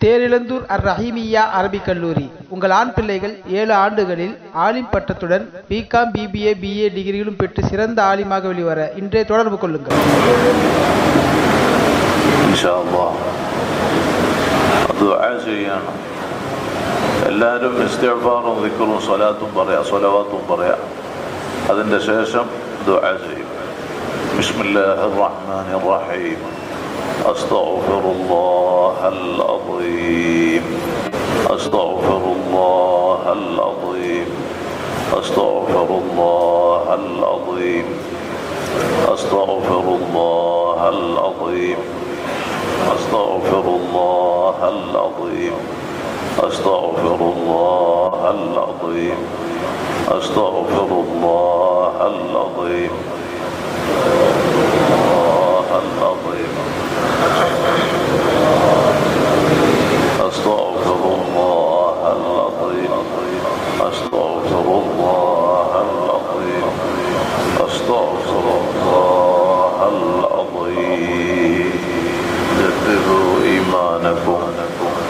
தேரிழந்தூர் அர் ரஹீமியா அரபிக் கல்லூரி. உங்கள் ஆண் பிள்ளைகள் 7 ஆண்டுகளில் ஆலிம் பட்டத்துடன் பிகாம், பிபிஏ, பிஏ டிகிரிகளும் பெற்று சிறந்த ஆலிமாக வெளிவர இன்றே தொடர்பு கொள்ளுங்கள். ഇൻഷാ അല്ലാഹ് ദുആ ചെയ്യണം. എല്ലാവരും ഇസ്തിഗ്ഫാറും ദിക്റും സ്വലാത്തും പറയാ. അതിൻ്റെ ശേഷം ദുആ ചെയ്യും. ബിസ്മില്ലാഹിർ റഹ്മാനിർ റഹീം. അസ്തഗ്ഫിറുല്ലാഹൽ അദീം. അസ്തഗ്ഫിറുല്ലാഹൽ അദീം. അസ്തഗ്ഫിറുല്ലാഹൽ അദീം. അസ്തഗ്ഫിറുല്ലാഹൽ അദീം. അസ്തഗ്ഫിറുല്ലാഹൽ അദീം. അസ്തഗ്ഫിറുല്ലാഹൽ അദീം. അസ്തഗ്ഫിറുല്ലാഹൽ അദീം.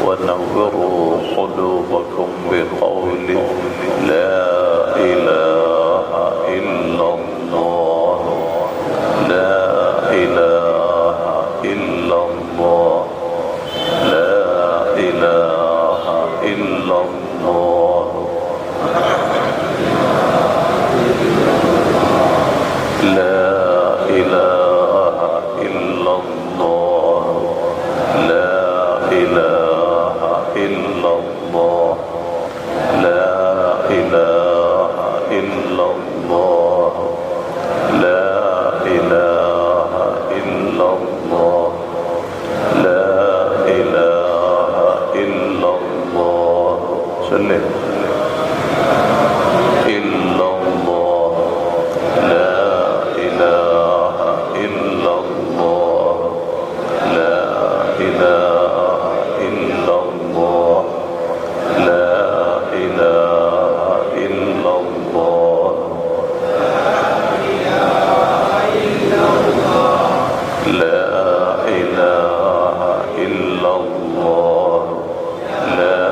ونوروا قلوبكم بقول لا إله إلا الله. لا إله إلا الله. لا إله إلا الله. لا إله إلا الله. لا إله إلا الله. لا إله إلا الله. لا إله إلا الله. لا إله إلا الله. سلم إلا الله. لا إله إلا الله. لا إله إلا الله. لا إله إلا الله. لا إله إلا الله. لا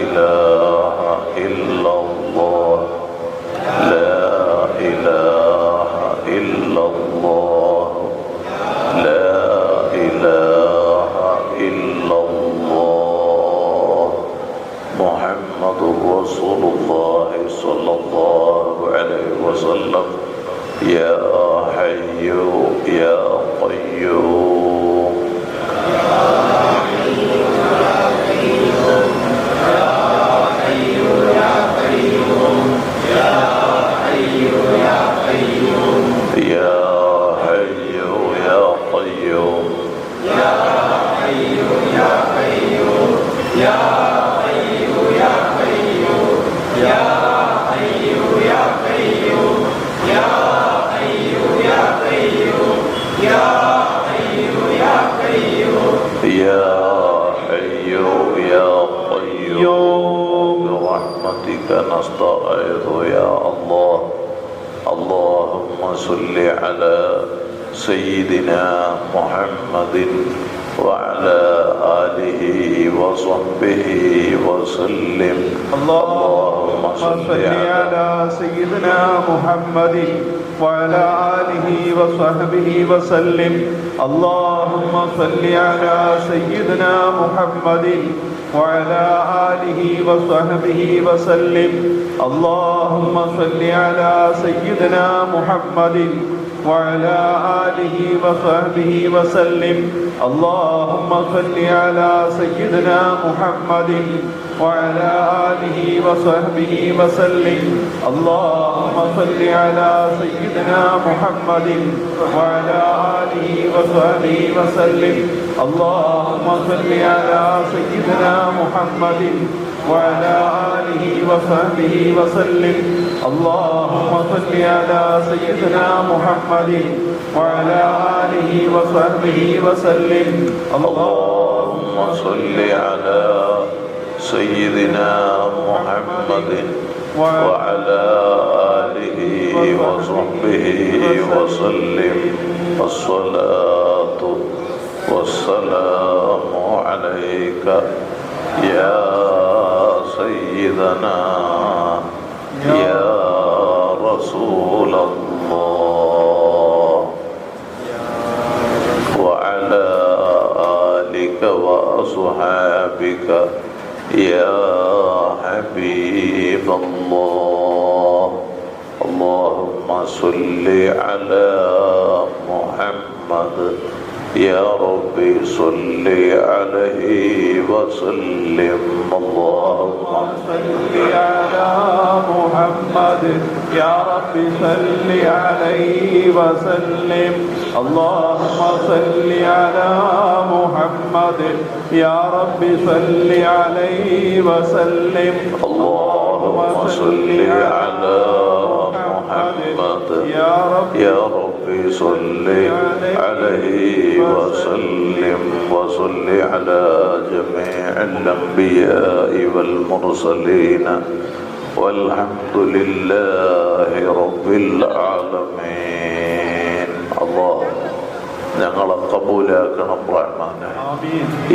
إله إلا الله. لا إله إلا الله. لا إله إلا الله. محمد رسول الله صلى الله عليه وسلم. يا حي يا قيوم. يا حي يا قيوم. يا حي يا قيوم برحمتك نستغيث يا الله. اللهم صل على سيدنا محمد وعلى آله وصحبه وسلم. اللهم صل على سيدنا محمد وعلى آله وصحبه وسلم. اللهم صل على سيدنا محمد وعلى آله وصحبه وسلم. اللهم صل على سيدنا محمد وعلى آله وصحبه وسلم. اللهم صل على سيدنا محمد وعلى آله وصحبه وسلم. اللهم صل على سيدنا محمد وعلى آله وصحبه وسلم. اللهم صل على سيدنا محمد وعلى آله وصحبه وسلم. اللهم صل على سيدنا محمد وعلى آله وصحبه وسلم. اللهم صل على سيدنا محمد وعلى آله وصحبه وسلم. الصلاة والسلام والسلام عليك يا سيدنا يا رسول الله وعلى آلك وأصحابك يا حبيب الله اللهم صل على محمد يا ربي صل عليه وسلم اللهم صل على محمد يا رب صل عليه وسلم اللهم صل على محمد يا رب صل عليه وسلم اللهم صل على محمد يا ربي صل عليه وسلم وصل على جميع الأنبياء والمرسلين والحمد لله رب العالمين الله ഞങ്ങളെ കബൂലാക്കണം റഹ്മാനെ.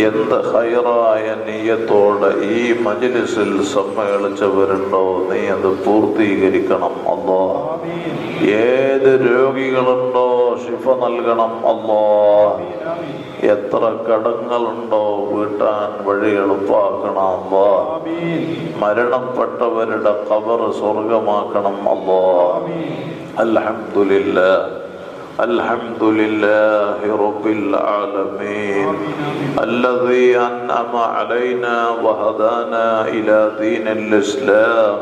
എന്ത് ഹൈറായ നിയ്യത്തോടെ ഈ മജ്ലിസിൽ സമ്മേളിച്ചവരുണ്ടോ നീ അത് പൂർത്തീകരിക്കണം അല്ലാ. ഏത് രോഗികളുണ്ടോ ശിഫ നൽകണം അല്ലാ. എത്ര കടങ്ങളുണ്ടോ വീട്ടാൻ വഴി എളുപ്പാക്കണം അല്ലാ. മരണപ്പെട്ടവരുടെ ഖബർ സ്വർഗമാക്കണം അല്ലാ. അൽഹംദുലില്ലാഹ് الحمد لله رب العالمين الذي أنعم علينا وهدانا إلى دين الإسلام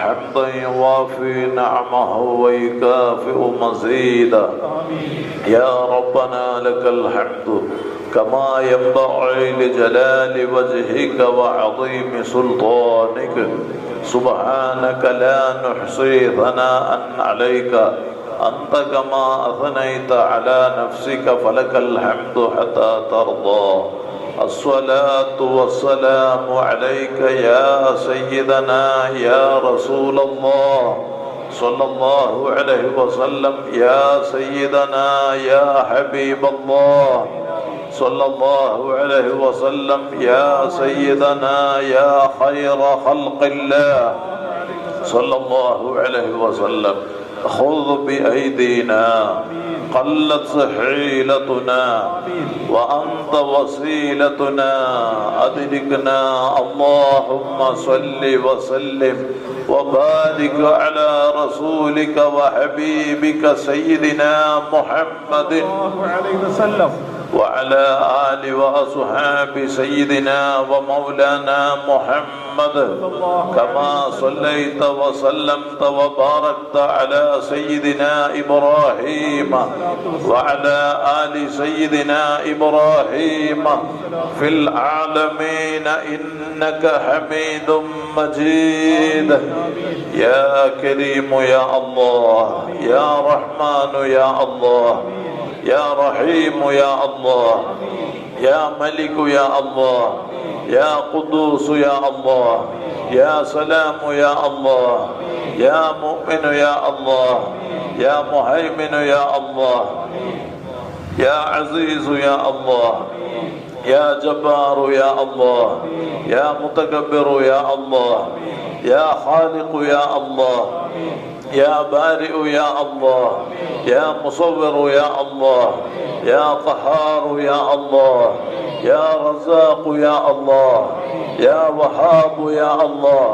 حمدا يوافي نعمه ويكافئ مزيدا يا ربنا لك الحمد كما ينبغي لجلال وجهك وعظيم سلطانك سبحانك لا نحصي ثناء عليك أنت كما أثنيت على نفسك فلك الحمد حتى ترضى الصلاة والسلام عليك يا سيدنا يا رسول الله صلى الله عليه وسلم يا سيدنا يا حبيب الله صلى الله عليه وسلم يا سيدنا يا خير خلق الله صلى الله عليه وسلم خذ بأيدينا قلت حيلتنا وأنت وسيلتنا أدركنا اللهم صل وسلم وبارك على رسولك وحبيبك سيدنا محمد عليه وسلم وعلى آل وأصحاب سيدنا ومولانا محمد كما صليت وسلمت وباركت على سيدنا إبراهيم وعلى آل سيدنا إبراهيم في العالمين إنك حميد مجيد يا كريم يا الله يا رحمن يا الله يا رحيم يا الله يا ملك يا الله يا قدوس يا الله يا سلام يا الله يا مؤمن يا الله يا مهيمن يا الله يا عزيز يا الله يا جبار يا الله يا متكبر يا الله يا خالق يا الله يا بارئ يا الله يا مصور يا الله يا قهار يا الله يا رزاق يا الله يا وهاب يا الله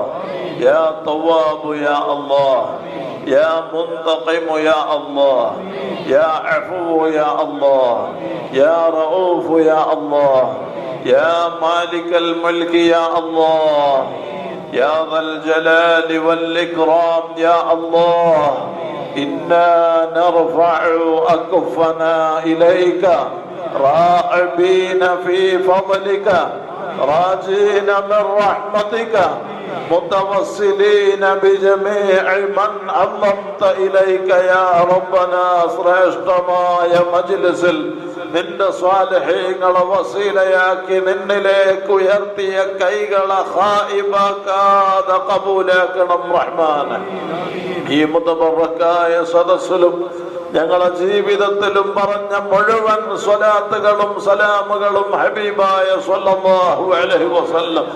يا تواب يا الله يا منتقم يا الله يا عفو يا الله يا رؤوف يا الله يا مالك الملك يا الله يا ذا الجلال والإكرام يا الله إنا نرفع أكفنا إليك راغبين في فضلك راجين من رحمتك متوسلين بجميع من عظمت إليك يا ربنا ശ്രേഷ്ഠമായ മജ്ലിസിൽ നിന്റെ സ്വാലിഹീങ്ങളെ വസീലയാക്കി നിന്നിലേക്ക് ഉയർത്തിയ കൈകളെ ഖായിബാക്കാതെ കബൂലാക്കണം റഹ്മാനെ. ഈ മുതബറക്കായ സദസ്സിലും ഞങ്ങളെ ജീവിതത്തിലും പറഞ്ഞ മുഴുവൻ സ്വലാത്തുകളും സലാമുകളും ഹബീബായ സ്വല്ലല്ലാഹു അലൈഹി വസല്ലം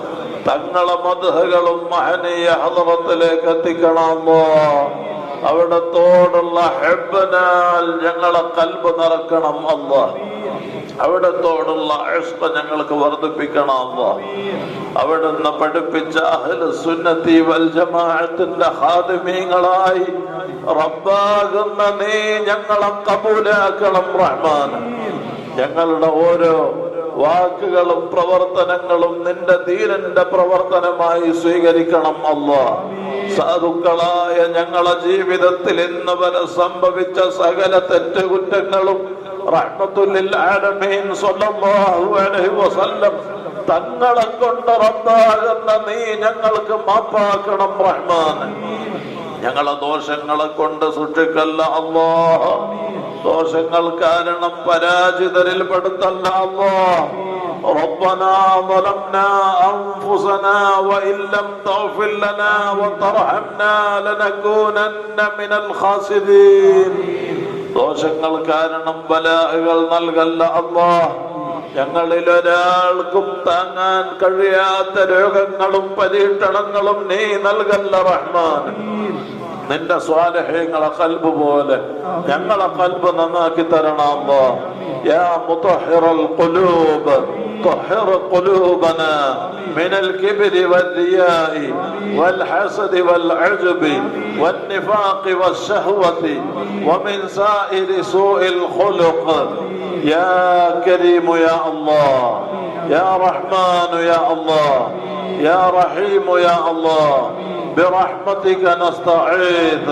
തങ്ങളെ മദ്ഹുകളും മഹനീയ ഹളറത്തിലേക്ക് എത്തിക്കണം അല്ലാഹ്. അവിടത്തോടുള്ള ഹബ്ബനാൽ ഞങ്ങളെ ഖൽബ് നിറക്കണം അല്ലാഹ്. അവിടത്തോടുള്ള ഇഷ്ഖ് ഞങ്ങൾക്ക് വർദ്ധിപ്പിക്കണം അല്ലാഹ്. അവിടുന്ന് പഠിപ്പിച്ച അഹ്ലു സുന്നത്തി വൽ ജമാഅത്തിന്റെ ഖാദിമീങ്ങളായി റബ്ബാകുന്ന നീ ഞങ്ങളെ കബൂലാക്കണം റഹ്മാൻ. ഞങ്ങളുടെ ഓരോ വാക്കുകളും പ്രവർത്തനങ്ങളും നിന്റെ ദീനിന്റെ പ്രവർത്തനമായി സ്വീകരിക്കണം അല്ലാഹ്. സാധുക്കളായ ഞങ്ങളെ ജീവിതത്തിൽ ഇന്ന് വരെ സംഭവിച്ച സകല തെറ്റുകുറ്റങ്ങളും റഹ്മത്തുൽ ആലമീൻ സ്വല്ലല്ലാഹു അലൈഹി വസല്ലം തങ്ങളെ കൊണ്ട് റബ്ബാകുന്ന നീ ഞങ്ങൾക്ക് മാപ്പാക്കണം റഹ്മാൻ. ഞങ്ങളെ ദോഷങ്ങളെ കൊണ്ട് സൂക്ഷിക്കല്ല അല്ലാഹ്. ദോഷങ്ങൾ കാരണം പരാജിതരിൽ പെടുത്തല്ല അല്ലാഹ്. ربنا ظلمنا أنفسنا وإن لم تغفر لنا وترحمنا لنكونن من الخاسرين. ദോഷങ്ങൾ കാരണം ബലാകൾ നൽകല്ല അല്ലാഹ്. ഞങ്ങളിൽ ഒരാൾക്കും താങ്ങാൻ കഴിയാത്ത രോഗങ്ങളും പരീക്ഷണങ്ങളും നീ നൽകല്ല റഹ്മാൻ. നിന്റെ സ്വാലിഹീങ്ങളെ ഖൽബ് പോലെ ഞങ്ങളെ ഖൽബ് നന്നാക്കി തരണം അല്ലാഹ്. യാ മുതഹിറൽ ഖുലൂബ് طهر قلوبنا من الكبر والرياء والحسد والعجب والنفاق والشهوة ومن سائر سوء الخلق. يا كريم يا الله، يا رحمن يا الله، يا رحيم يا الله، برحمتك نستعيذ.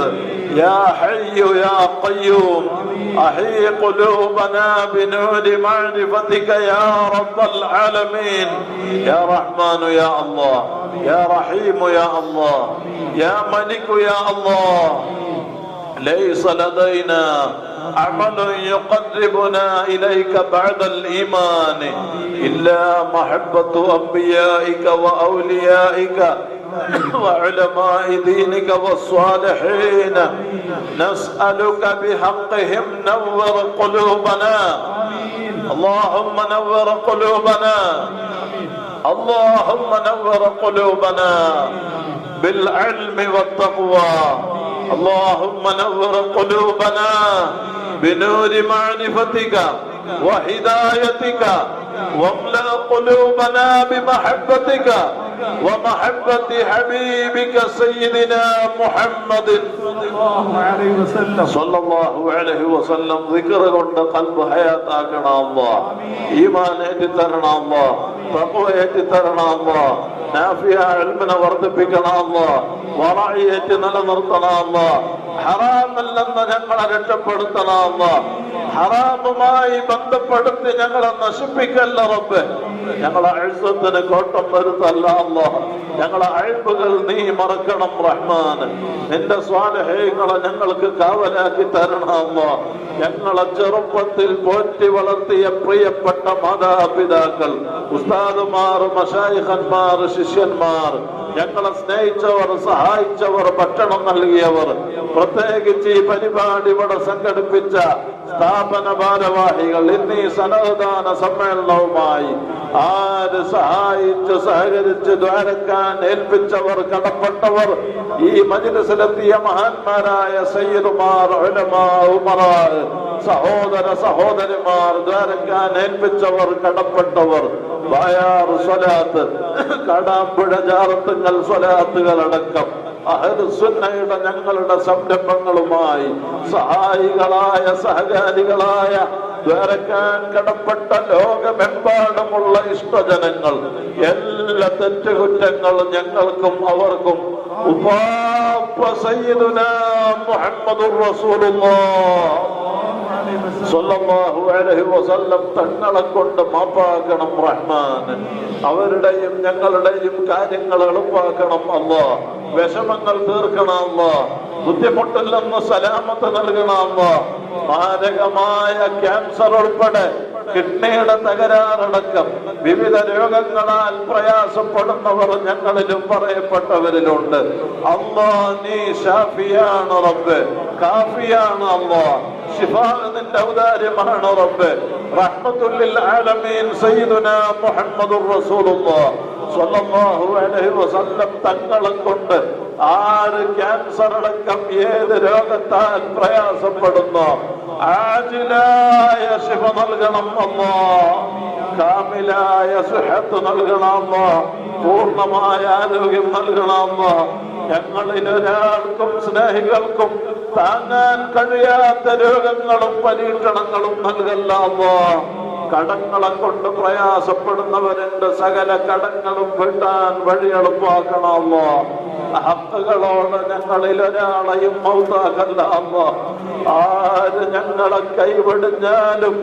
يا حي يا قيوم أحيي قلوبنا بنور معرفتك يا رب العالمين. يا رحمن يا الله، يا رحيم يا الله، يا ملك يا الله. ليس لدينا عمل يقربنا إليك بعد الإيمان إلا محبة أنبيائك وأوليائك وعلماء دينك والصالحين. نسألك بحقهم نور قلوبنا. اللهم نور قلوبنا، اللهم نور قلوبنا بالعلم والتقوى. اللهم نور قلوبنا بنور معرفتك وهدايتك، واملأ قلوبنا بمحبتك ومحبة حبيبك سيدنا محمد صلى الله عليه وسلم. ذكر കൊണ്ട് ഖൽബ് ഹയാത്താക്കണം അല്ലാഹ്. ഈമാൻ ഏറ്റിത്തരണം അല്ലാഹ്. തഖ്വ ഏറ്റിത്തരണം അല്ലാഹ്. നാഫിയ ഇൽമിനെ വർദ്ധിപ്പിക്കണം അല്ലാഹ്. വറഇയത്ത് നിലനിർത്തണം അല്ലാഹ്. ഹറാമല്ലെന്ന് ഞങ്ങളെ രക്ഷപ്പെടുത്തണം അല്ലാഹ്. ഹറാമുമായി ബന്ധപ്പെടുത്തി ഞങ്ങളെ നശിപ്പിക്കല്ല റബ്ബേ. ഞങ്ങളെ ഇസ്സത്തിന് കോട്ടം വരുത്തല്ല അല്ലാഹ്. ഞങ്ങളെ അയ്ബുകൾ നീ മറക്കണം റഹ്മാൻ. നിന്റെ സ്വാലിഹീങ്ങളെ ഞങ്ങൾക്ക് കാവലാക്കി തരണം അല്ലാഹ്. ഞങ്ങളെ ചെറുപ്പത്തിൽ പോറ്റി വളർത്തിയ പ്രിയപ്പെട്ട മാതാപിതാക്കൾ, ഉസ്താദുമാർ, മശായിഖന്മാർ, ശിഷ്യന്മാർ, ഞങ്ങളെ സ്നേഹിച്ചവർ, സഹായിച്ചവർ, ഭക്ഷണം നൽകിയവർ, പ്രത്യേകിച്ച് ഈ പരിപാടി ഇവിടെ സംഘടിപ്പിച്ച സ്ഥാപന ഭാരവാഹികൾ, ഇന്നീ സന്നദ്ധദാന സമ്മേളനവുമായി ആര് സഹായിച്ച് സഹകരിച്ച് ദ്വാരക്കാൻ ഏൽപ്പിച്ചവർ, കടപ്പെട്ടവർ, ഈ മജ്‌ലിസിലെത്തിയ മഹാന്മാരായ സയ്യിദുമാർ, ഉലമാ, ഉമറാ, സഹോദര സഹോദരിമാർ, ദ്വാരക്കാൻ ഏൽപ്പിച്ചവർ, കടപ്പെട്ടവർ, ബായാർ സ്വലാത്ത്, കാടാമ്പുഴ ജാറത്തുങ്ങൾ സ്വലാത്തുകൾ അടക്കം അഹ്ലുസുന്നയുടെ ഞങ്ങളുടെ സംരംഭങ്ങളുമായി സഹായികളായ സഹകാരികളായ ദ്വാരക്കാൻ കടപ്പെട്ട ലോകമെമ്പാടുമുള്ള ഇഷ്ടജനങ്ങൾ, എല്ലാ തെറ്റുകുറ്റങ്ങളും ഞങ്ങൾക്കും അവർക്കും ഉപ്പാപ്പ സയ്യിദുനാ മുഹമ്മദുർ റസൂലുള്ളാഹ് സ്വല്ലല്ലാഹു അലൈഹി വസല്ലം തങ്ങളെ കൊണ്ട് മാപ്പാക്കണം റഹ്മാൻ. അവരുടെയും ഞങ്ങളുടെയും കാര്യങ്ങൾ എളുപ്പാക്കണം അല്ലാഹ്. വിഷമങ്ങൾ തീർക്കണം അല്ലാഹ്. ബുദ്ധിമുട്ടില്ലെന്ന് സലാമത്ത് നൽകണം അല്ലാഹ്. മാരകമായ ക്യാൻസർ ഉൾപ്പെടെ കിഡ്നിയുടെ തകരാറടക്കം വിവിധ രോഗങ്ങളാൽ പ്രയാസപ്പെടുന്നവർ ഞങ്ങളിലും പറയപ്പെട്ടവരിലുണ്ട്. അല്ലാഹ് നീ ഷാഫിയാണ് റബ്ബേ, കാഫിയാണ് അല്ലാഹ്. شفاء നിന്റെ ഔദാര്യമാണ് റബ്ബേ. റഹ്മത്തുൽ ലിൽ ആലമീൻ സയ്യിദുനാ മുഹമ്മദുർ റസൂലുള്ളാഹ് സ്വല്ലല്ലാഹു അലൈഹി വസല്ലം തങ്ങളെ കൊണ്ട് ആര് ക്യാൻസർ അടക്കം ഏത് രോഗത്താൽ പ്രയാസപ്പെടുന്നു ആജിലായ ശിഫ നൽകണം അല്ലാഹ്. കാമിലായ സുഹത്ത് നൽകണം അല്ലാഹ്. പൂർണ്ണമായ ആരോഗ്യം നൽകണം അല്ലാഹ്. ഞങ്ങളിൽ ഒരാൾക്കും സ്നേഹികൾക്കും താങ്ങാൻ കഴിയാത്ത രോഗങ്ങളും പരീക്ഷണങ്ങളും നൽകല്ല അല്ലാഹ്. കടങ്ങളെ കൊണ്ട് പ്രയാസപ്പെടുന്നവരുടെ സകല കടങ്ങളും വീട്ടാൻ വഴി എളുപ്പാക്കണം അല്ലാഹ്. ഹക്കുകളോട് ഞങ്ങളിൽ ഒരാളെയും മൗതാക്കല്ല അല്ലാഹ്. ആര് ഞങ്ങളെ കൈവടിഞ്ഞാലും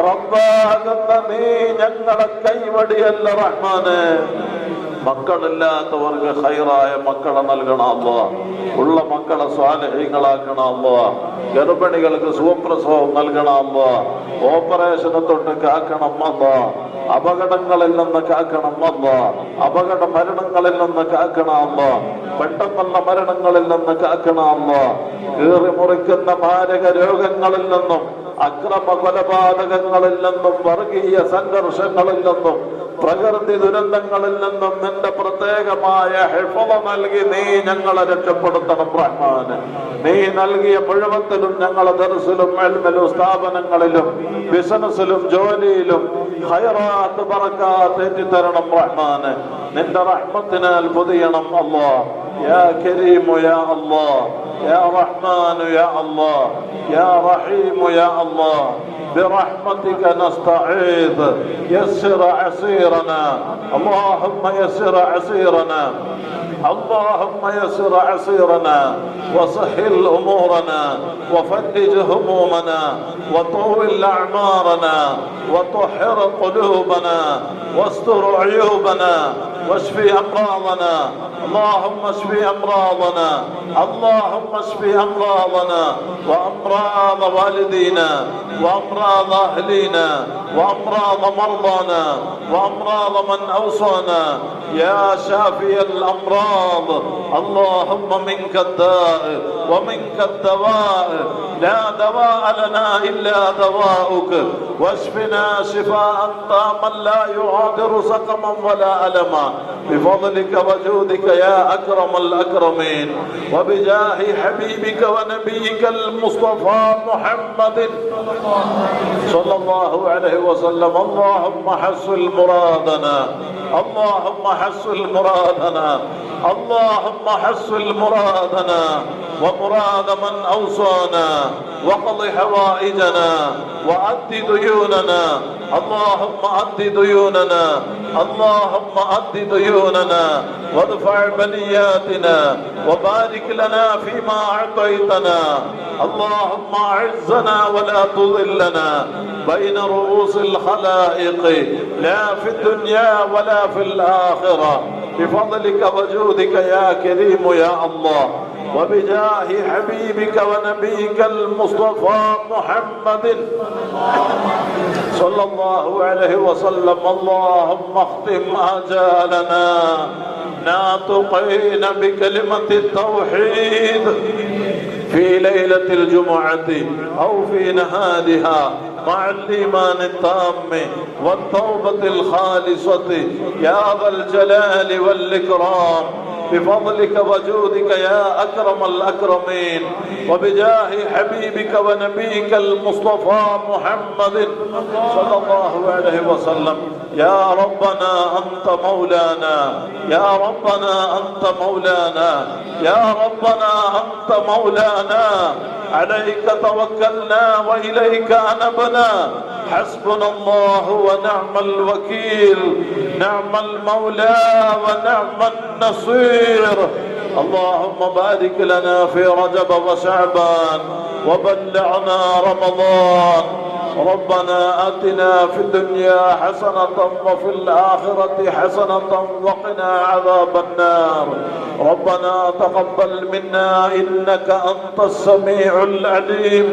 റബ്ബാകുന്ന നീ ഞങ്ങളെ കൈവടിയല്ല റഹ്മാനെ. മക്കളില്ലാത്തവർക്ക് ഖൈറായ മക്കളെ നൽകണം അല്ലാഹ്. ഉള്ള മക്കളെ സ്വാലിഹീങ്ങളാക്കണം അല്ലാഹ്. ഗർഭിണികൾക്ക് സുഖപ്രസവം നൽകണം അല്ലാഹ്. ഓപ്പറേഷനെ തൊട്ട് കാക്കണം അല്ലാഹ്. അപകടങ്ങളിൽ നിന്ന് കാക്കണം അല്ലാഹ്. അപകട മരണങ്ങളിൽ നിന്ന് കാക്കണം അല്ലാഹ്. പെട്ടെന്നുള്ള മരണങ്ങളിൽ നിന്ന് കാക്കണം അല്ലാഹ്. കീറി മുറിക്കുന്ന മാരക രോഗങ്ങളിൽ നിന്നും അക്രമ കൊലപാതകങ്ങളിൽ നിന്നും വർഗീയ സംഘർഷങ്ങളിൽ നിന്നും പ്രകൃതി ദുരന്തങ്ങളിൽ നിന്നും നിന്റെ പ്രത്യേകമായ ഹിഫ്ള് നൽകി നീ ഞങ്ങളെ രക്ഷപ്പെടുത്തണം റഹ്മാനെ. നീ നൽകിയ മുഴുവത്തിലും ഞങ്ങളെ ദർസിലും ഇൽമിലും സ്ഥാപനങ്ങളിലും ബിസിനസ്സിലും ജോലിയിലും ഖൈറാത്ത് ബറകാത്ത് ഏറ്റിത്തരണം റഹ്മാനെ. നിന്റെ റഹ്മത്തിനാൽ പൊതിയണം അല്ലാഹ്. യാ കരീമു യാ അല്ലാഹ്. യാ റഹ്മാനു യാ അല്ലാഹ്. യാ റഹീമു യാ അല്ലാഹ്. برحمتك نستعيذ. يسر عسيرنا اللهم يسر عسيرنا اللهم يسر عسيرنا وسهل أمورنا وفرج همومنا وطول أعمارنا وطهر قلوبنا واستر عيوبنا واشف أمراضنا. اللهم اشف أمراضنا. اللهم اشف أمراضنا وأمراض والدينا وأمراض أهلينا وأمراض مرضانا وأمراض من أوصانا يا شافي الأمراض. اللهم منك الداء ومنك الدواء. لا دواء لنا إلا دواؤك. واشفنا شفاء تاما لا يغادر سقما ولا ألما بفضلك وجودك يا أكرم الأكرمين وبجاه حبيبك ونبيك المصطفى محمد صلى الله عليه وسلم. اللهم حصل مرادنا. اللهم حصل مرادنا. اللهم حصل مرادنا ومراد من أوصانا وقض حوائجنا وأد ديوننا. اللهم أد ديوننا. اللهم أد ديوننا وادفع بلياتنا وبارك لنا فيما أعطيتنا. اللهم أعزنا ولا تضلنا بين رؤوس الخلائق لا في الدنيا ولا في الآخرة بفضلك وجودك يا كريم يا الله وبجاه حبيبك ونبيك المصطفى محمد صلى الله عليه وسلم. اللهم اختم آجالنا ناطقين بكلمة التوحيد في ليلة الجمعة أو في نهارها مع الإيمان التام والتوبة الخالصة يا ذا الجلال والإكرام بفضلك وجودك يا أكرم الأكرمين وبجاه حبيبك ونبيك المصطفى محمد صلى الله عليه وسلم. يا ربنا أنت مولانا. يا ربنا أنت مولانا. يا ربنا أنت مولانا. عليك توكلنا وإليك أنبنا. حسبنا الله ونعم الوكيل. نعم المولى ونعم النصير. اللهم بارك لنا في رجب وشعبان وبلغنا رمضان. ربنا آتنا في الدنيا حسنة وفي الآخرة حسنة وقنا عذاب النار. ربنا تقبل منا إنك أنت السميع العليم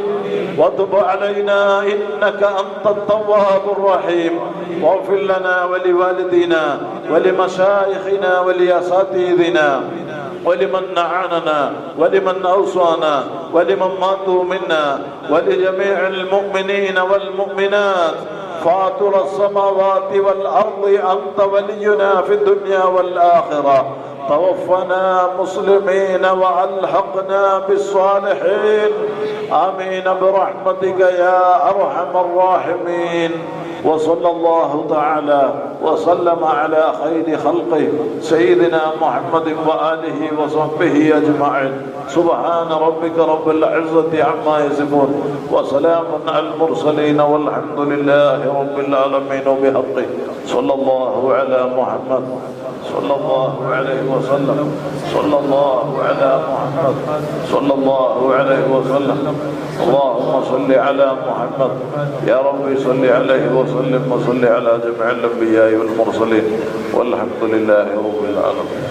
وتب علينا إنك أنت التواب الرحيم. واغفر لنا ولوالدينا ولمشايخنا ولأساتذتنا ولمن أعاننا ولمن أوصانا ولمن ماتوا منا ولجميع المؤمنين والمؤمنات فاطر السماوات والأرض أنت ولينا في الدنيا والآخرة توفنا مسلمين وألحقنا بالصالحين آمين برحمتك يا أرحم الراحمين. وصلى الله تعالى وسلم على خير خلقه سيدنا محمد وآله وصحبه أجمعين. سبحان ربك رب العزة عما يصفون وسلام على المرسلين والحمد لله رب العالمين. وبحقه صلى الله على محمد صلى الله عليه وسلم صلى الله على محمد صلى الله عليه وسلم. اللهم صل على محمد يا رب صل عليه وسلم وصل على جميع الأنبياء والمرسلين والحمد لله رب العالمين.